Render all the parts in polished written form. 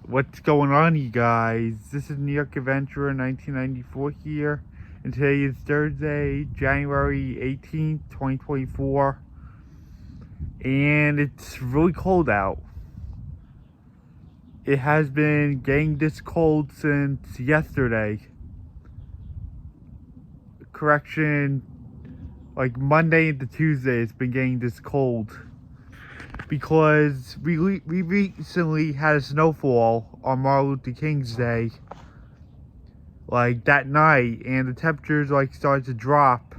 What's going on, you guys? This is New York Adventurer 1994 here, and today is Thursday, January 18th, 2024, and it's really cold out. It has been getting this cold since yesterday. Correction, like Monday into Tuesday, it's been getting this cold. Because we recently had a snowfall on Martin Luther King's Day, like that night, and the temperatures like started to drop,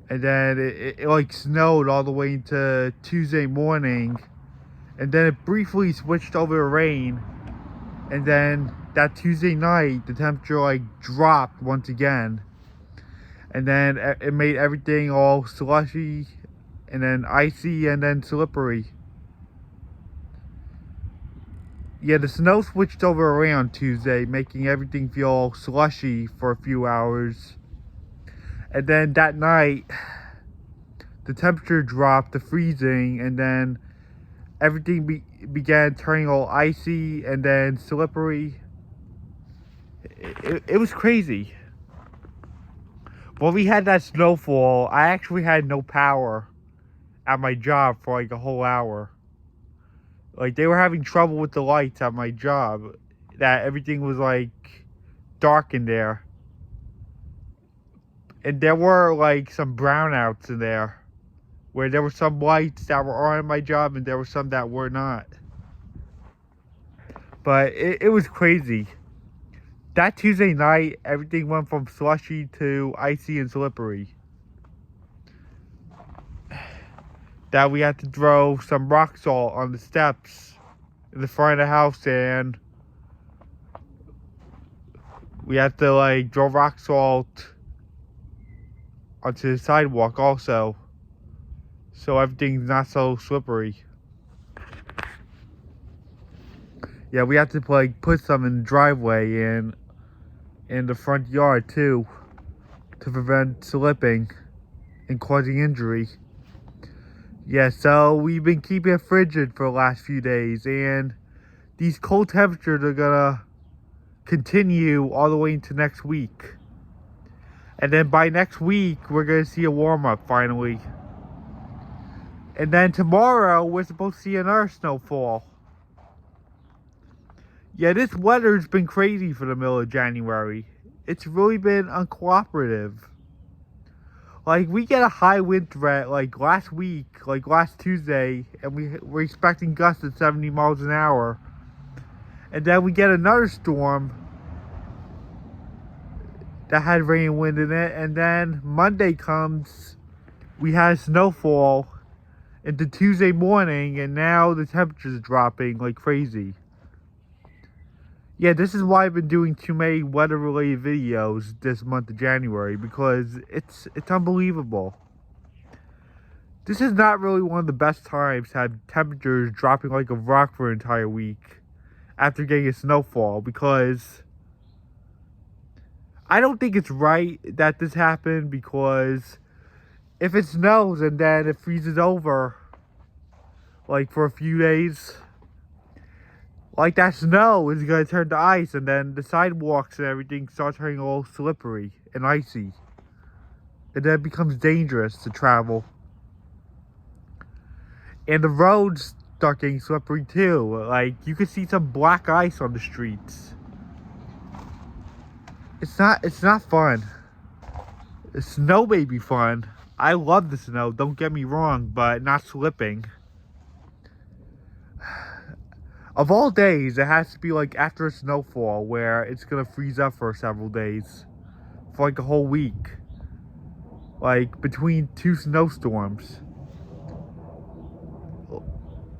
and then it like snowed all the way into Tuesday morning, and then it briefly switched over to rain, and then that Tuesday night the temperature like dropped once again, and then it made everything all slushy, and then icy, and then slippery. Yeah, the snow switched over around Tuesday, making everything feel slushy for a few hours. And then that night, the temperature dropped to freezing, and then everything began turning all icy and then slippery. It was crazy. When we had that snowfall, I actually had no power at my job for like a whole hour. Like, they were having trouble with the lights at my job, that everything was like dark in there, and there were like some brownouts in there where there were some lights that were on at my job and there were some that were not. But it was crazy. That Tuesday night, everything went from slushy to icy and slippery. That we had to throw some rock salt on the steps in the front of the house, and we had to like throw rock salt onto the sidewalk also, so everything's not so slippery. Yeah, we had to like put some in the driveway and in the front yard too, to prevent slipping and causing injury. Yeah, so we've been keeping it frigid for the last few days, and these cold temperatures are gonna continue all the way into next week. And then by next week, we're gonna see a warm-up finally. And then tomorrow, we're supposed to see another snowfall. Yeah, this weather's been crazy for the middle of January. It's really been uncooperative. Like, we get a high wind threat like last week, like last Tuesday, and we're expecting gusts at 70 miles an hour. And then we get another storm that had rain and wind in it, and then Monday comes, we had a snowfall into Tuesday morning, and now the temperature's dropping like crazy. Yeah, this is why I've been doing too many weather-related videos this month of January, because it's unbelievable. This is not really one of the best times to have temperatures dropping like a rock for an entire week after getting a snowfall, because I don't think it's right that this happened, because if it snows and then it freezes over like for a few days, like that snow is going to turn to ice, and then the sidewalks and everything start turning all slippery and icy. And then it becomes dangerous to travel. And the roads start getting slippery too. Like, you can see some black ice on the streets. It's not fun. The snow may be fun. I love the snow, don't get me wrong, but not slipping. Of all days, it has to be like after a snowfall where it's gonna freeze up for several days, for like a whole week, like between two snowstorms.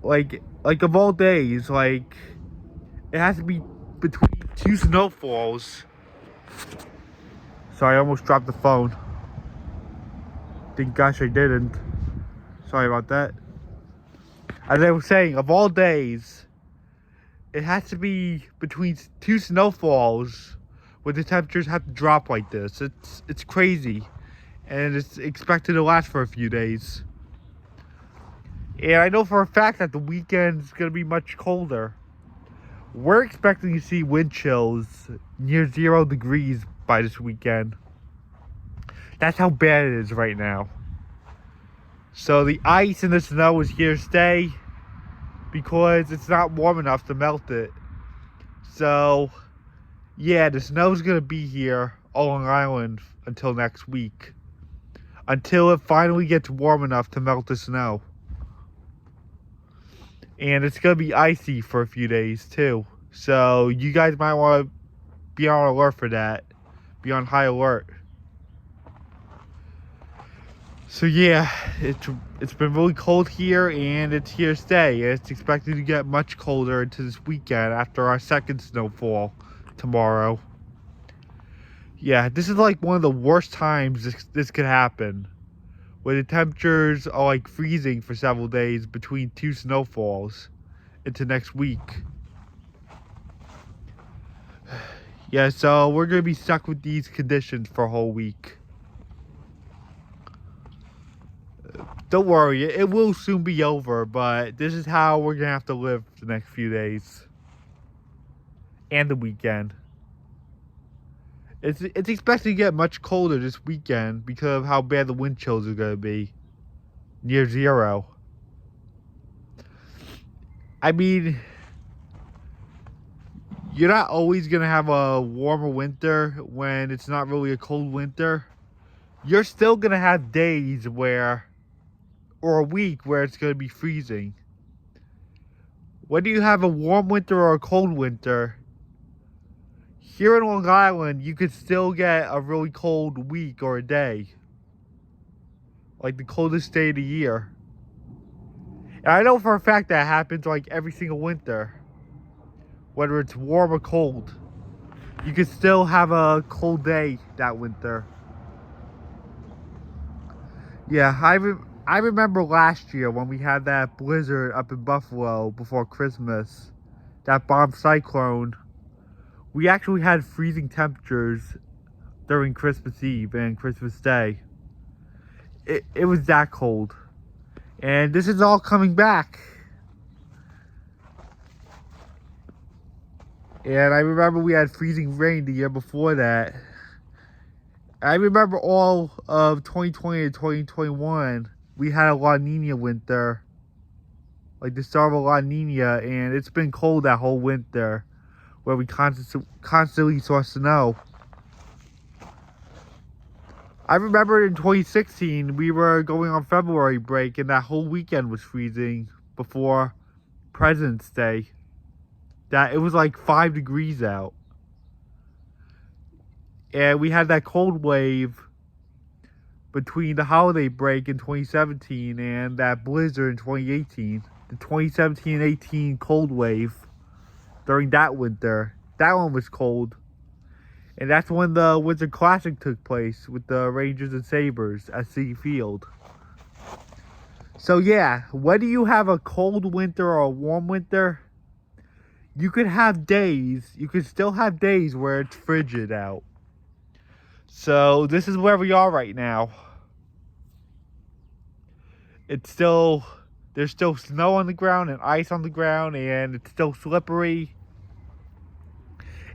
Like of all days, like it has to be between two snowfalls. Sorry, I almost dropped the phone. Thank gosh I didn't. Sorry about that. As I was saying, of all days, it has to be between two snowfalls where the temperatures have to drop like this. It's crazy, and it's expected to last for a few days. And I know for a fact that the weekend's going to be much colder. We're expecting to see wind chills near 0 degrees by this weekend. That's how bad it is right now. So the ice and the snow is here to stay because it's not warm enough to melt it. So yeah, the snow's going to be here on Long Island until next week. Until it finally gets warm enough to melt the snow. And it's going to be icy for a few days too. So you guys might want to be on alert for that. Be on high alert. So yeah, it's been really cold here and it's here to stay. It's expected to get much colder into this weekend after our second snowfall tomorrow. Yeah, this is like one of the worst times this could happen. Where the temperatures are like freezing for several days between 2 snowfalls into next week. Yeah, so we're going to be stuck with these conditions for a whole week. Don't worry, it will soon be over, but this is how we're going to have to live the next few days. And the weekend. It's expected to get much colder this weekend because of how bad the wind chills are going to be. Near 0. I mean, you're not always going to have a warmer winter when it's not really a cold winter. You're still going to have days where, or a week where it's going to be freezing. Whether you have a warm winter or a cold winter, here in Long Island, you could still get a really cold week or a day. Like the coldest day of the year. And I know for a fact that happens like every single winter. Whether it's warm or cold. You could still have a cold day that winter. Yeah, I remember last year when we had that blizzard up in Buffalo before Christmas. That bomb cyclone. We actually had freezing temperatures during Christmas Eve and Christmas Day. It was that cold. And this is all coming back. And I remember we had freezing rain the year before that. I remember all of 2020 and 2021, we had a La Nina winter. Like the start of a La Nina, and it's been cold that whole winter. Where we constantly saw snow. I remember in 2016, we were going on February break and that whole weekend was freezing before President's Day. That it was like 5 degrees out. And we had that cold wave between the holiday break in 2017 and that blizzard in 2018. The 2017 and 18 cold wave. During that winter. That one was cold. And that's when the Winter Classic took place with the Rangers and Sabres at Citi Field. So yeah, whether you have a cold winter or a warm winter, you could have days, you could still have days where it's frigid out. So this is where we are right now. There's still snow on the ground and ice on the ground, and it's still slippery.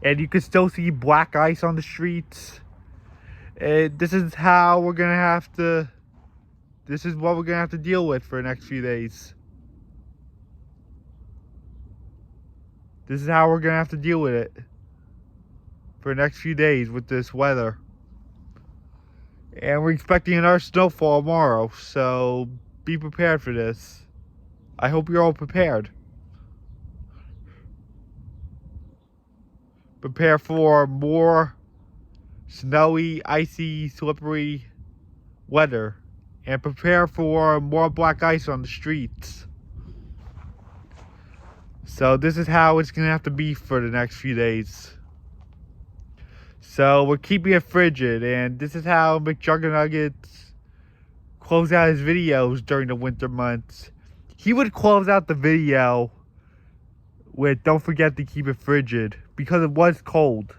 And you can still see black ice on the streets. And this is how we're going to have to... This is what we're going to have to deal with for the next few days. This is how we're going to have to deal with it. For the next few days with this weather. And we're expecting another snowfall tomorrow. So be prepared for this. I hope you're all prepared. Prepare for more snowy, icy, slippery weather. And prepare for more black ice on the streets. So this is how it's going to have to be for the next few days. So we're keeping it frigid. And this is how McJuggernuggets close out his videos during the winter months. He would close out the video with "Don't forget to keep it frigid," because it was cold.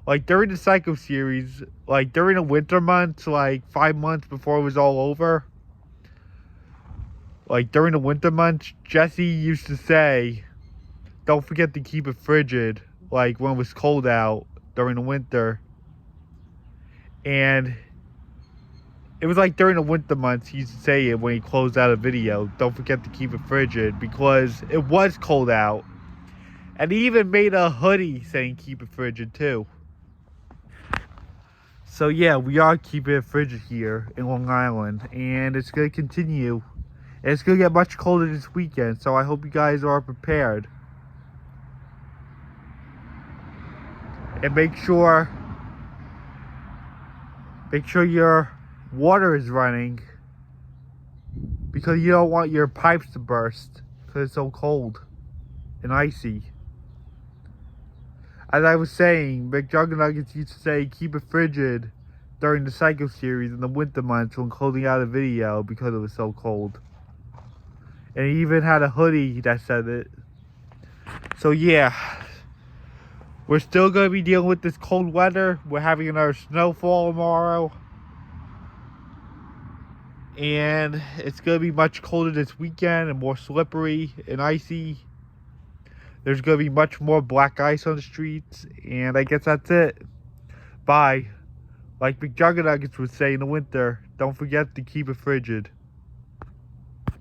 Like during the Psycho series, like during the winter months, like 5 months before it was all over, Like during the winter months, Jesse used to say, don't forget to keep it frigid, like when it was cold out during the winter. And it was like during the winter months, he used to say it when he closed out a video, don't forget to keep it frigid, because it was cold out. And he even made a hoodie saying keep it frigid too. So yeah, we are keeping it frigid here in Long Island, and it's going to continue. And it's going to get much colder this weekend, so I hope you guys are prepared. And make sure your water is running, because you don't want your pipes to burst because it's so cold and icy. As I was saying, McJuggernuggets used to say keep it frigid during the Psycho series in the winter months when closing out a video because it was so cold. And he even had a hoodie that said it. So yeah, we're still going to be dealing with this cold weather. We're having another snowfall tomorrow. And it's going to be much colder this weekend and more slippery and icy. There's going to be much more black ice on the streets. And I guess that's it. Bye. Like McJuggernuggets would say in the winter, don't forget to keep it frigid.